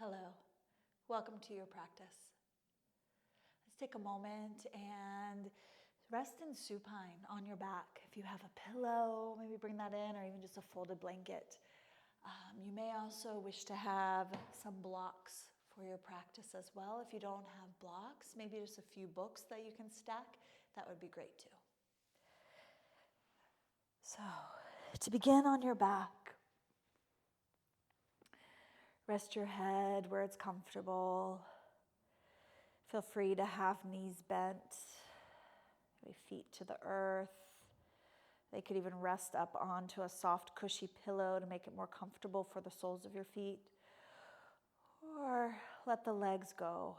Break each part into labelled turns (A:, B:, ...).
A: Hello, welcome to your practice. Let's take a moment and rest in supine on your back. If you have a pillow, maybe bring that in, or even just a folded blanket. You may also wish to have some blocks for your practice as well. If you don't have blocks, maybe just a few books that you can stack, that would be great too. So, to begin on your back, rest your head where it's comfortable. Feel free to have knees bent, maybe feet to the earth. They could even rest up onto a soft, cushy pillow to make it more comfortable for the soles of your feet. Or let the legs go.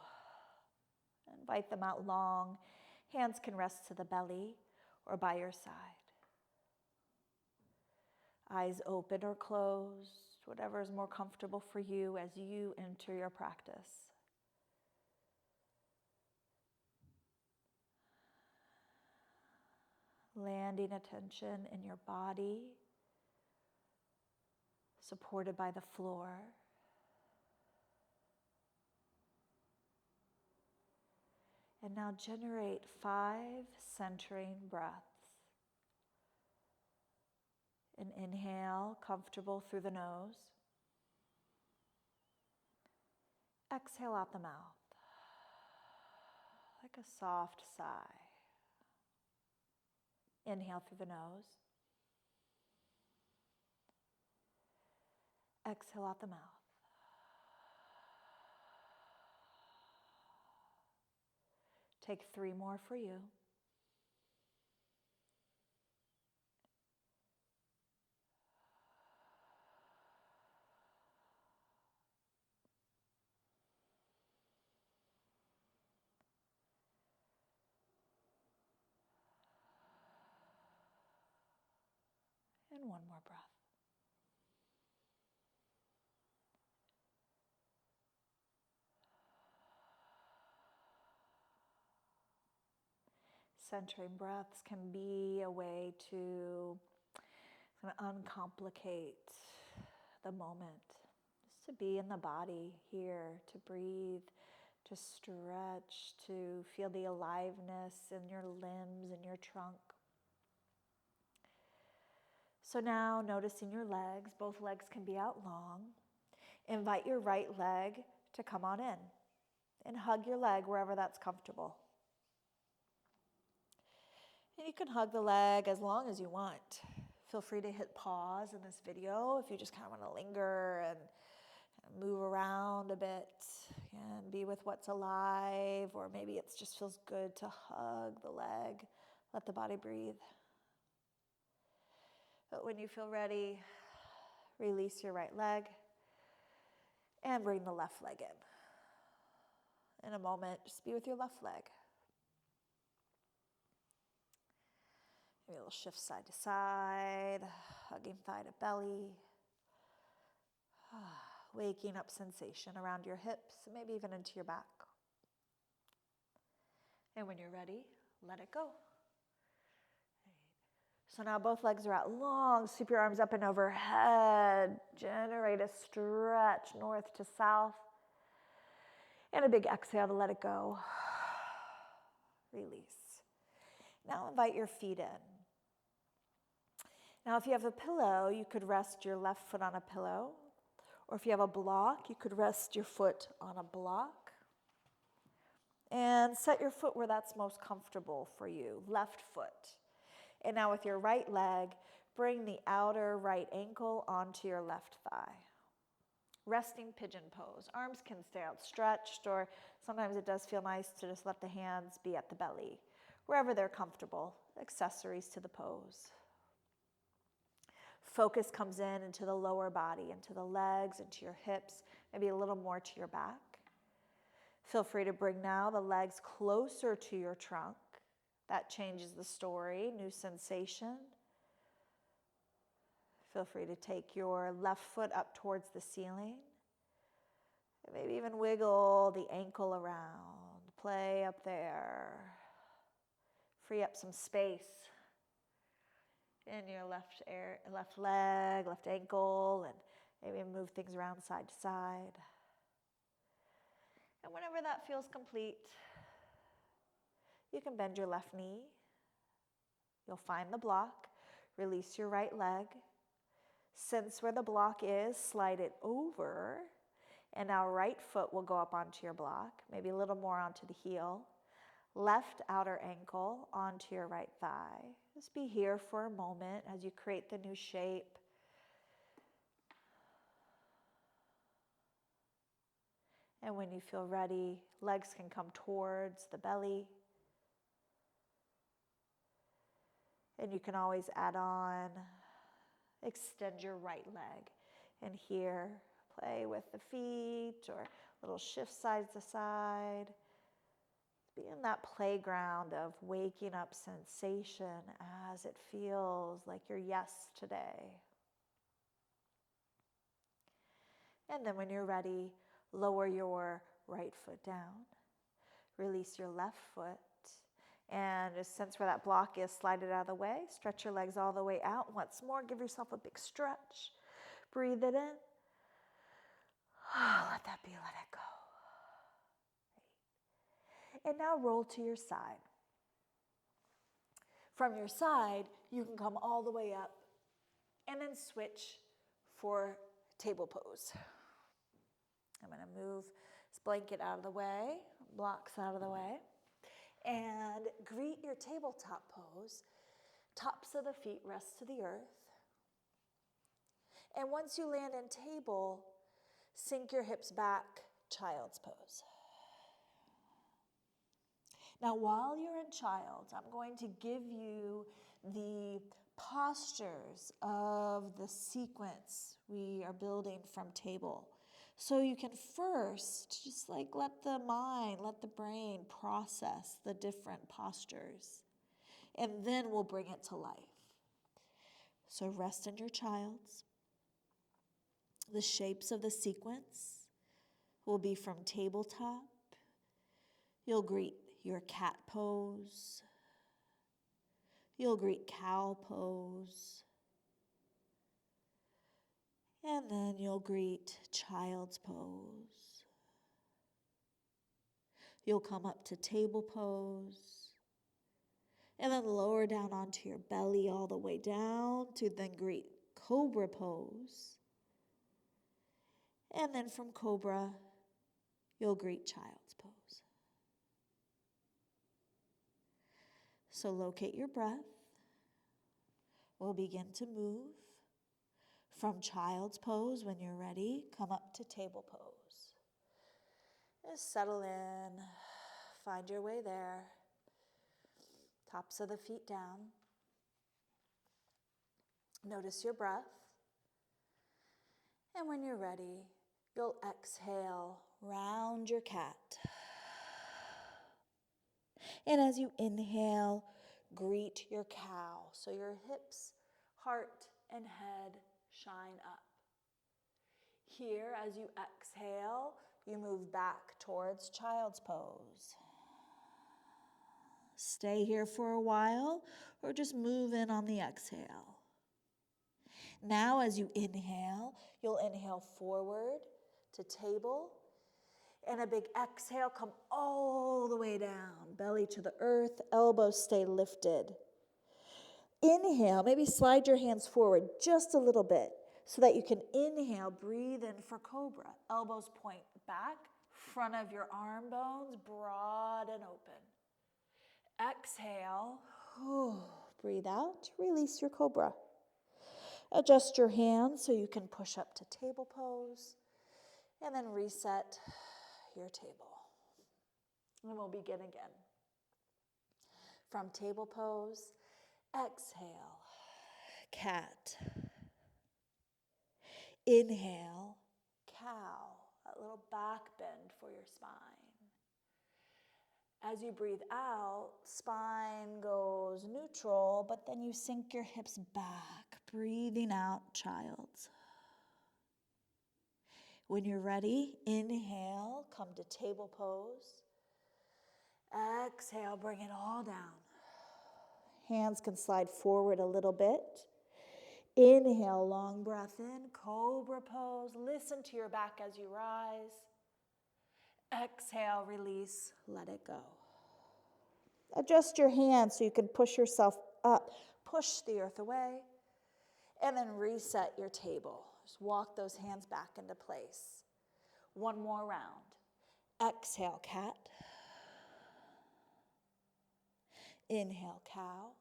A: Invite them out long. Hands can rest to the belly or by your side. Eyes open or closed, whatever is more comfortable for you as you enter your practice. Landing attention in your body, supported by the floor. And now generate 5 centering breaths. An inhale, comfortable through the nose. Exhale out the mouth, like a soft sigh. Inhale through the nose. Exhale out the mouth. Take 3 more for you. And 1 more breath. Centering breaths can be a way to kind of uncomplicate the moment. Just to be in the body here, to breathe, to stretch, to feel the aliveness in your limbs and your trunk. So now noticing your legs, both legs can be out long. Invite your right leg to come on in and hug your leg wherever that's comfortable. And you can hug the leg as long as you want. Feel free to hit pause in this video if you just kind of want to linger and move around a bit and be with what's alive, or maybe it just feels good to hug the leg, let the body breathe. But when you feel ready, release your right leg and bring the left leg in. In a moment, just be with your left leg. Maybe a little shift side to side, hugging thigh to belly. Waking up sensation around your hips, maybe even into your back. And when you're ready, let it go. So now both legs are out long. Sweep your arms up and overhead. Generate a stretch north to south. And a big exhale to let it go. Release. Now invite your feet in. Now if you have a pillow, you could rest your left foot on a pillow. Or if you have a block, you could rest your foot on a block. And set your foot where that's most comfortable for you, left foot. And now with your right leg, bring the outer right ankle onto your left thigh. Resting pigeon pose. Arms can stay outstretched, or sometimes it does feel nice to just let the hands be at the belly, wherever they're comfortable, accessories to the pose. Focus comes in into the lower body, into the legs, into your hips, maybe a little more to your back. Feel free to bring now the legs closer to your trunk. That changes the story, new sensation. Feel free to take your left foot up towards the ceiling. And maybe even wiggle the ankle around. Play up there. Free up some space in your left leg, left ankle, and maybe move things around side to side. And whenever that feels complete, you can bend your left knee. You'll find the block. Release your right leg. Sense where the block is, slide it over. And now right foot will go up onto your block, maybe a little more onto the heel. Left outer ankle onto your right thigh. Just be here for a moment as you create the new shape. And when you feel ready, legs can come towards the belly. And you can always add on, extend your right leg. And here, play with the feet or little shift side to side. Be in that playground of waking up sensation as it feels like your yes today. And then when you're ready, lower your right foot down. Release your left foot. And just sense where that block is, slide it out of the way. Stretch your legs all the way out. Once more, give yourself a big stretch. Breathe it in. Let that be, let it go. And now roll to your side. From your side, you can come all the way up and then switch for table pose. I'm going to move this blanket out of the way, blocks out of the way, and greet your tabletop pose. Tops of the feet rest to the earth. And once you land in table, sink your hips back, child's pose. Now, while you're in child's, I'm going to give you the postures of the sequence we are building from table. So you can first just like let the mind, let the brain process the different postures. And then we'll bring it to life. So rest in your child's. The shapes of the sequence will be from tabletop. You'll greet your cat pose. You'll greet cow pose. And then you'll greet child's pose. You'll come up to table pose. And then lower down onto your belly all the way down to then greet cobra pose. And then from cobra, you'll greet child's pose. So locate your breath. We'll begin to move from child's pose. When you're ready, come up to table pose. Just settle in, find your way there. Tops of the feet down. Notice your breath. And when you're ready, you'll exhale, round your cat. And as you inhale, greet your cow. So your hips, heart, and head shine up. Here, as you exhale, you move back towards child's pose. Stay here for a while, or just move in on the exhale. Now, as you inhale, you'll inhale forward to table. And a big exhale, come all the way down. Belly to the earth, elbows stay lifted. Inhale, maybe slide your hands forward just a little bit so that you can inhale, breathe in for cobra. Elbows point back, front of your arm bones broad and open. Exhale, breathe out, release your cobra. Adjust your hands so you can push up to table pose, and then reset your table. And we'll begin again. From table pose, exhale, cat. Inhale, cow, that little back bend for your spine. As you breathe out, spine goes neutral, but then you sink your hips back, breathing out, child's. When you're ready, inhale, come to table pose. Exhale, bring it all down. Hands can slide forward a little bit. Inhale, long breath in, cobra pose. Listen to your back as you rise. Exhale, release, let it go. Adjust your hands so you can push yourself up. Push the earth away. And then reset your table. Just walk those hands back into place. One more round. Exhale, cat. Inhale, cow.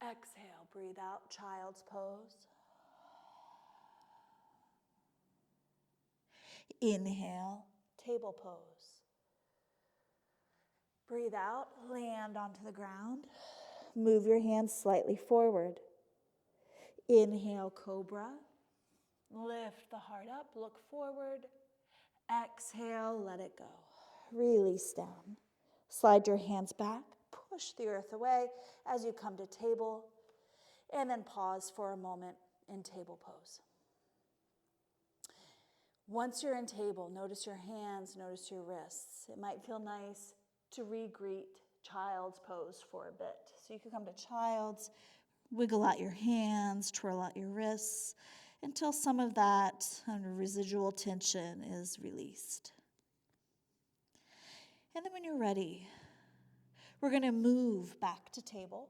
A: Exhale, breathe out, child's pose. Inhale, table pose. Breathe out, land onto the ground. Move your hands slightly forward. Inhale, cobra. Lift the heart up, look forward. Exhale, let it go. Release down. Slide your hands back. Push the earth away as you come to table. And then pause for a moment in table pose. Once you're in table, notice your hands, notice your wrists. It might feel nice to re-greet child's pose for a bit. So you can come to child's, wiggle out your hands, twirl out your wrists until some of that residual tension is released. And then when you're ready, we're going to move back to table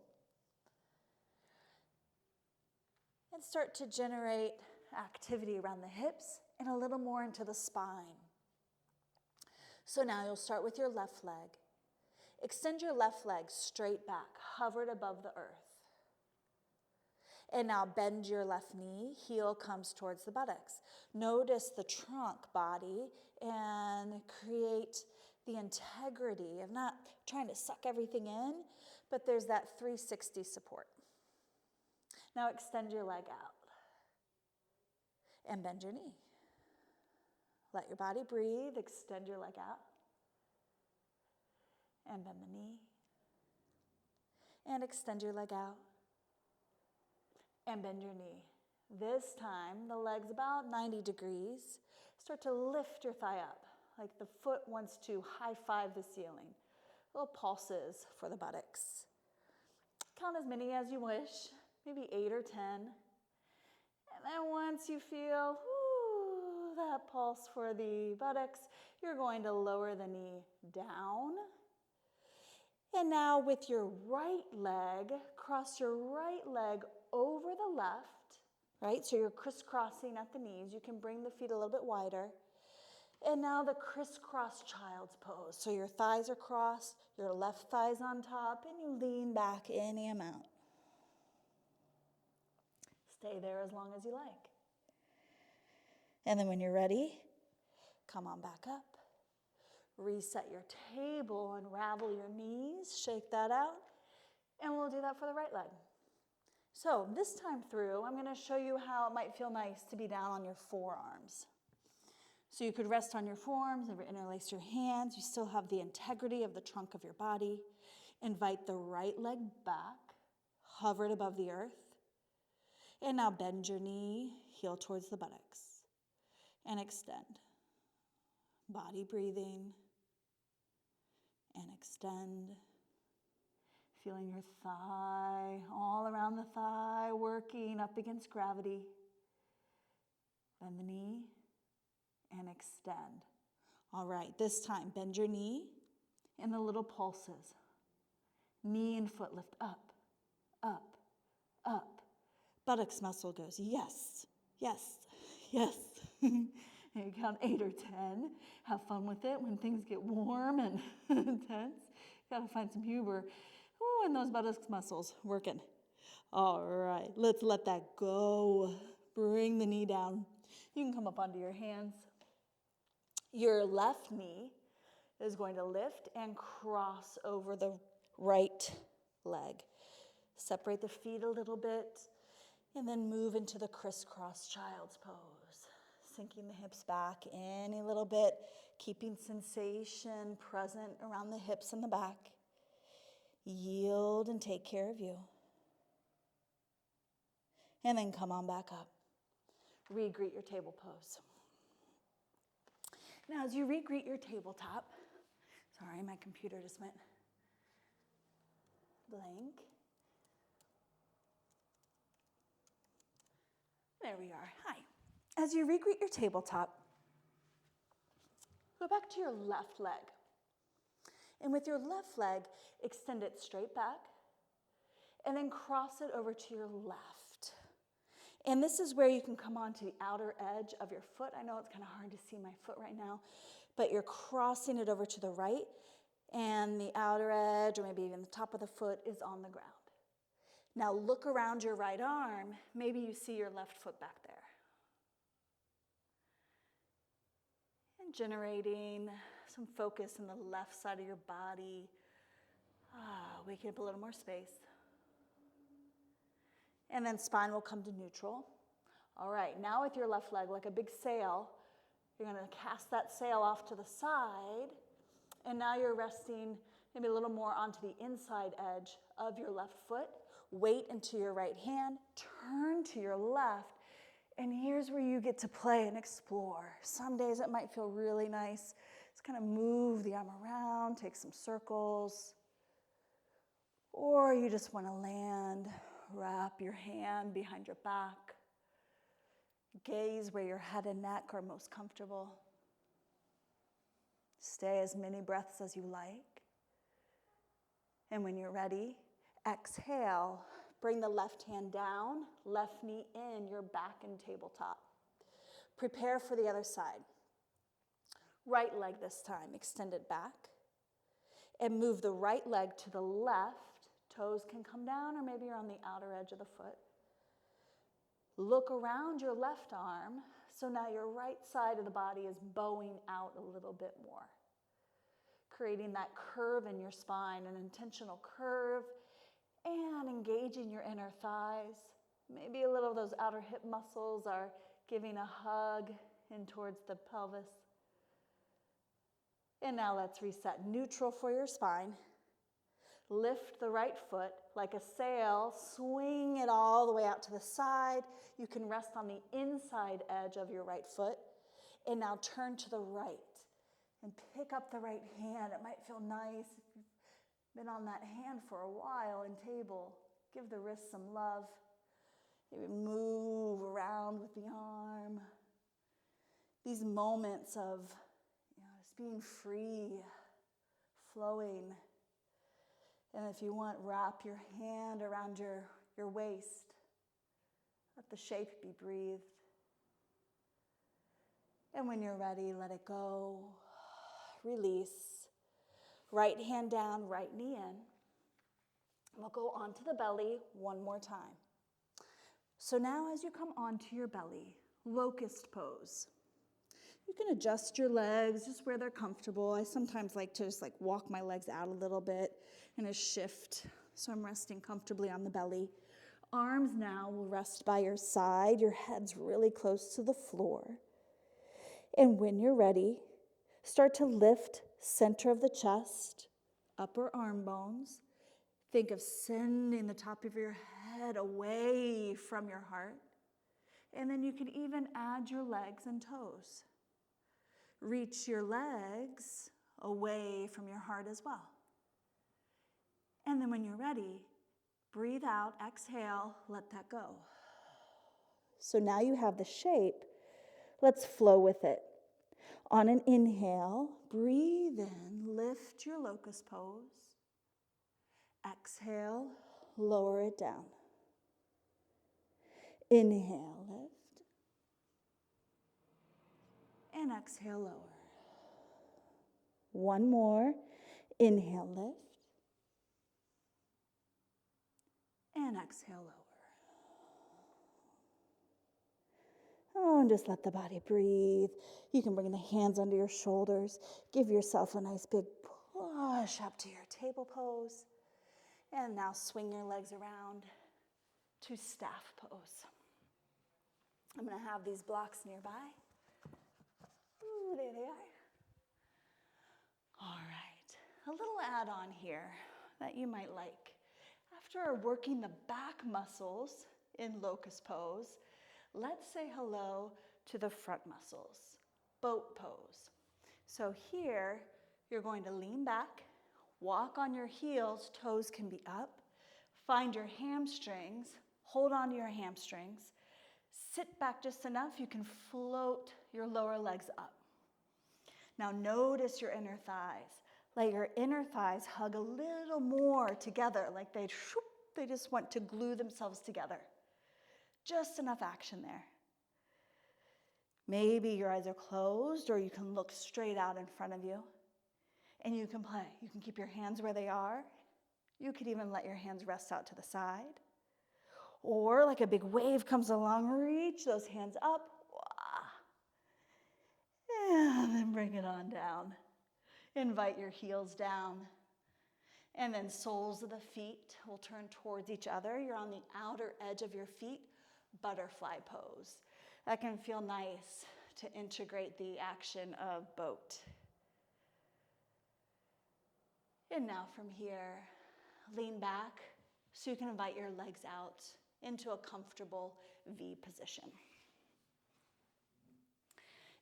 A: and start to generate activity around the hips and a little more into the spine. So now you'll start with your left leg. Extend your left leg straight back, hovered above the earth. And now bend your left knee, heel comes towards the buttocks. Notice the trunk body and create the integrity of not trying to suck everything in, but there's that 360 support. Now extend your leg out and bend your knee. Let your body breathe, extend your leg out and bend the knee. And extend your leg out and bend your knee. This time, the leg's about 90 degrees. Start to lift your thigh up, like the foot wants to high-five the ceiling. Little pulses for the buttocks. Count as many as you wish, maybe 8 or 10. And then once you feel that pulse for the buttocks, you're going to lower the knee down. And now with your right leg, cross your right leg over the left, right? So you're crisscrossing at the knees. You can bring the feet a little bit wider. And now the crisscross child's pose. So your thighs are crossed, your left thigh's on top, and you lean back any amount. Stay there as long as you like. And then when you're ready, come on back up. Reset your table, unravel your knees, shake that out, and we'll do that for the right leg. So this time through, I'm going to show you how it might feel nice to be down on your forearms. So you could rest on your forearms, interlace your hands. You still have the integrity of the trunk of your body. Invite the right leg back, hover it above the earth. And now bend your knee, heel towards the buttocks, and extend. Body breathing, and extend. Feeling your thigh, all around the thigh, working up against gravity. Bend the knee and extend. All right, this time, bend your knee and the little pulses. Knee and foot lift up, up, up. Buttocks muscle goes, yes, yes, yes. And you count 8 or 10. Have fun with it when things get warm and intense. You gotta find some humor. Ooh, and those buttocks muscles working. All right, let's let that go. Bring the knee down. You can come up onto your hands. Your left knee is going to lift and cross over the right leg. Separate the feet a little bit and then move into the crisscross child's pose. Sinking the hips back any little bit, keeping sensation present around the hips and the back. Yield and take care of you. And then come on back up. Re-greet your table pose. Now, as you re-greet your tabletop, sorry, my computer just went blank. There we are. Hi. As you regreet your tabletop, go back to your left leg. And with your left leg, extend it straight back and then cross it over to your left. And this is where you can come onto the outer edge of your foot. I know it's kind of hard to see my foot right now, but you're crossing it over to the right, and the outer edge, or maybe even the top of the foot, is on the ground. Now look around your right arm. Maybe you see your left foot back there. And generating some focus in the left side of your body. Waking up a little more space. And then spine will come to neutral. All right, now with your left leg, like a big sail, you're going to cast that sail off to the side. And now you're resting maybe a little more onto the inside edge of your left foot. Weight into your right hand, turn to your left, and here's where you get to play and explore. Some days it might feel really nice. Just kind of move the arm around, take some circles. Or you just want to land, wrap your hand behind your back. Gaze where your head and neck are most comfortable. Stay as many breaths as you like. And when you're ready, exhale, bring the left hand down, left knee in, your back and tabletop. Prepare for the other side. Right leg this time, extend it back. And move the right leg to the left. Toes can come down, or maybe you're on the outer edge of the foot. Look around your left arm, so now your right side of the body is bowing out a little bit more. Creating that curve in your spine, an intentional curve, and engaging your inner thighs. Maybe a little of those outer hip muscles are giving a hug in towards the pelvis. And now let's reset. Neutral for your spine. Lift the right foot like a sail. Swing it all the way out to the side. You can rest on the inside edge of your right foot. And now turn to the right and pick up the right hand. It might feel nice if you've been on that hand for a while in table. Give the wrist some love. Maybe move around with the arm. These moments of just being free, flowing. And if you want, wrap your hand around your waist. Let the shape be breathed. And when you're ready, let it go. Release. Right hand down, right knee in. We'll go onto the belly one more time. So now as you come onto your belly, locust pose. You can adjust your legs just where they're comfortable. I sometimes like to just walk my legs out a little bit and a shift. So I'm resting comfortably on the belly. Arms now will rest by your side. Your head's really close to the floor. And when you're ready, start to lift center of the chest, upper arm bones. Think of sending the top of your head away from your heart. And then you can even add your legs and toes. Reach your legs away from your heart as well. And then when you're ready, breathe out, exhale, let that go. So now you have the shape. Let's flow with it. On an inhale, breathe in, lift your locust pose. Exhale, lower it down. Inhale, lift. And exhale, lower. One more. Inhale, lift. And exhale, lower. Oh, and just let the body breathe. You can bring the hands under your shoulders. Give yourself a nice big push up to your table pose. And now swing your legs around to staff pose. I'm going to have these blocks nearby. Ooh, there they are. All right, a little add-on here that you might like. After working the back muscles in locust pose, let's say hello to the front muscles, boat pose. So here, you're going to lean back, walk on your heels, toes can be up, find your hamstrings, hold on to your hamstrings,
B: Sit back just enough, you can float your lower legs up. Now notice your inner thighs. Let your inner thighs hug a little more together, like they just want to glue themselves together. Just enough action there. Maybe your eyes are closed, or you can look straight out in front of you. And you can play. You can keep your hands where they are. You could even let your hands rest out to the side. Or like a big wave comes along, reach those hands up. And then bring it on down. Invite your heels down. And then soles of the feet will turn towards each other. You're on the outer edge of your feet, butterfly pose. That can feel nice to integrate the action of boat. And now from here, lean back so you can invite your legs out into a comfortable V position.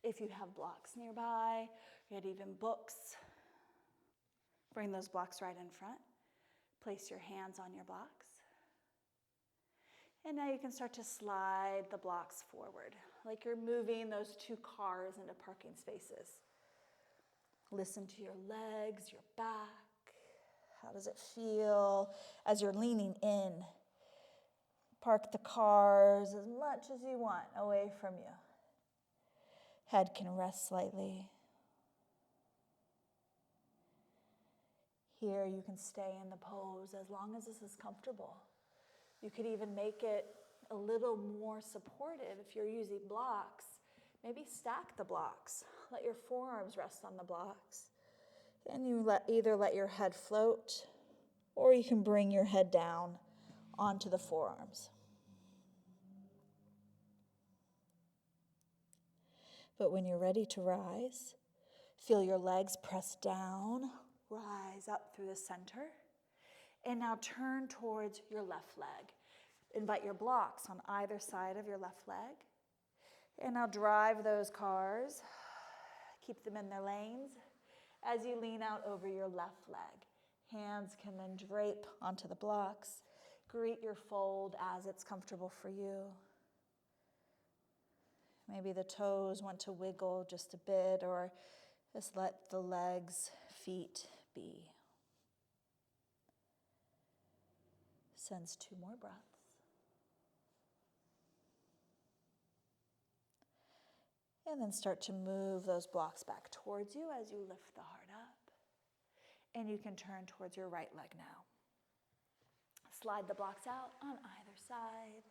B: If you have blocks nearby, you had even books, bring those blocks right in front. Place your hands on your blocks. And now you can start to slide the blocks forward, like you're moving those two cars into parking spaces. Listen to your legs, your back. How does it feel as you're leaning in? Park the cars as much as you want away from you. Head can rest slightly. Here you can stay in the pose as long as this is comfortable. You could even make it a little more supportive if you're using blocks. Maybe stack the blocks. Let your forearms rest on the blocks. And you either let your head float, or you can bring your head down onto the forearms. But when you're ready to rise, feel your legs press down, rise up through the center, and now turn towards your left leg. Invite your blocks on either side of your left leg. And now drive those cars, keep them in their lanes as you lean out over your left leg. Hands can then drape onto the blocks. Greet your fold as it's comfortable for you. Maybe the toes want to wiggle just a bit, or just let the legs, feet be. Sense 2 more breaths. And then start to move those blocks back towards you as you lift the heart up. And you can turn towards your right leg now. Slide the blocks out on either side,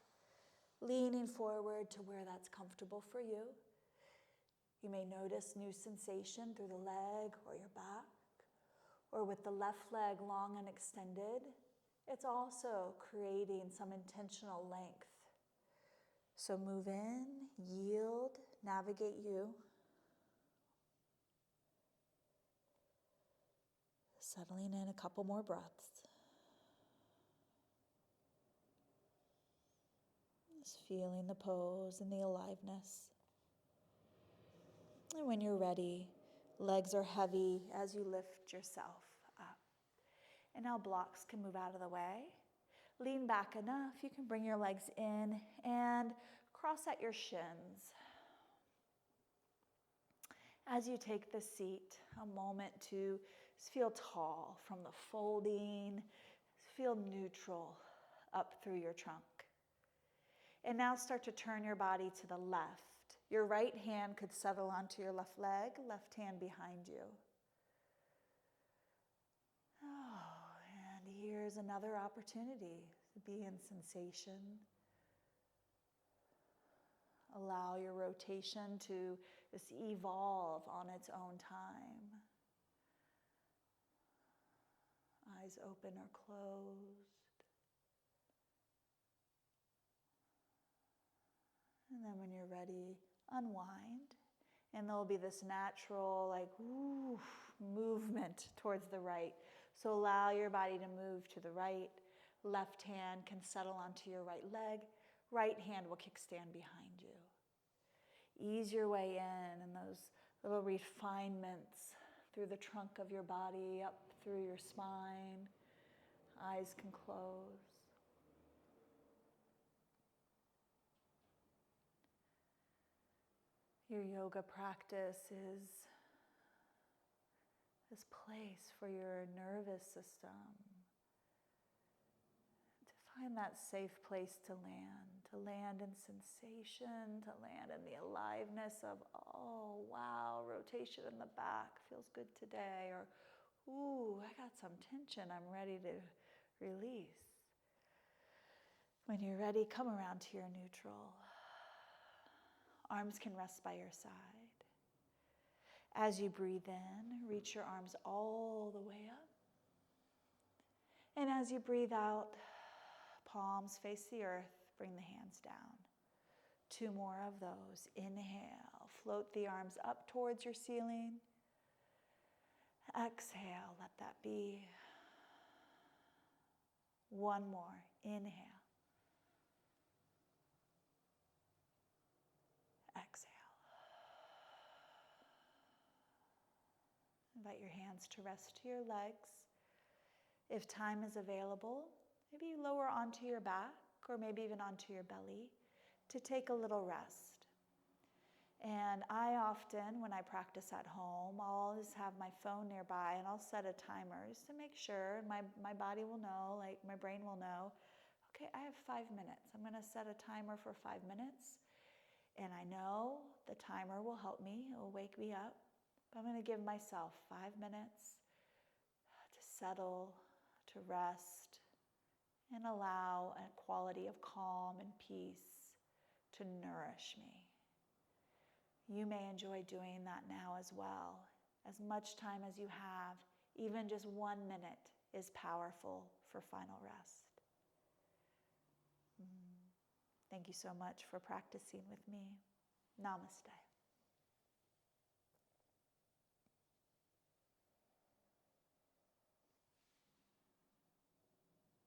B: leaning forward to where that's comfortable for you. You may notice new sensation through the leg or your back, or with the left leg long and extended. It's also creating some intentional length. So move in, yield, navigate you. Settling in a couple more breaths. Just feeling the pose and the aliveness. And when you're ready, legs are heavy as you lift yourself up. And now blocks can move out of the way. Lean back enough, you can bring your legs in and cross at your shins. As you take the seat, a moment to feel tall from the folding, feel neutral up through your trunk. And now start to turn your body to the left. Your right hand could settle onto your left leg, left hand behind you. Oh, and here's another opportunity to be in sensation. Allow your rotation to just evolve on its own time. Eyes open or closed. And then when you're ready, unwind. And there'll be this natural, movement towards the right. So allow your body to move to the right. Left hand can settle onto your right leg. Right hand will kickstand behind you. Ease your way in those little refinements through the trunk of your body, up through your spine. Eyes can close. Your yoga practice is this place for your nervous system to find that safe place to land in sensation, to land in the aliveness of, oh, wow, rotation in the back feels good today, or, ooh, I got some tension I'm ready to release. When you're ready, come around to your neutral. Arms can rest by your side. As you breathe in, reach your arms all the way up. And as you breathe out, palms face the earth, bring the hands down. 2 more of those. Inhale, float the arms up towards your ceiling. Exhale, let that be. 1 more. Inhale. Exhale. Invite your hands to rest to your legs. If time is available, maybe you lower onto your back or maybe even onto your belly to take a little rest. And I often, when I practice at home, I'll always have my phone nearby and I'll set a timer just to make sure my body will know, like my brain will know, okay, I have 5 minutes. I'm going to set a timer for 5 minutes. And I know the timer will help me, it will wake me up. But I'm going to give myself 5 minutes to settle, to rest, and allow a quality of calm and peace to nourish me. You may enjoy doing that now as well. As much time as you have, even just 1 minute is powerful for final rest. Thank you so much for practicing with me. Namaste.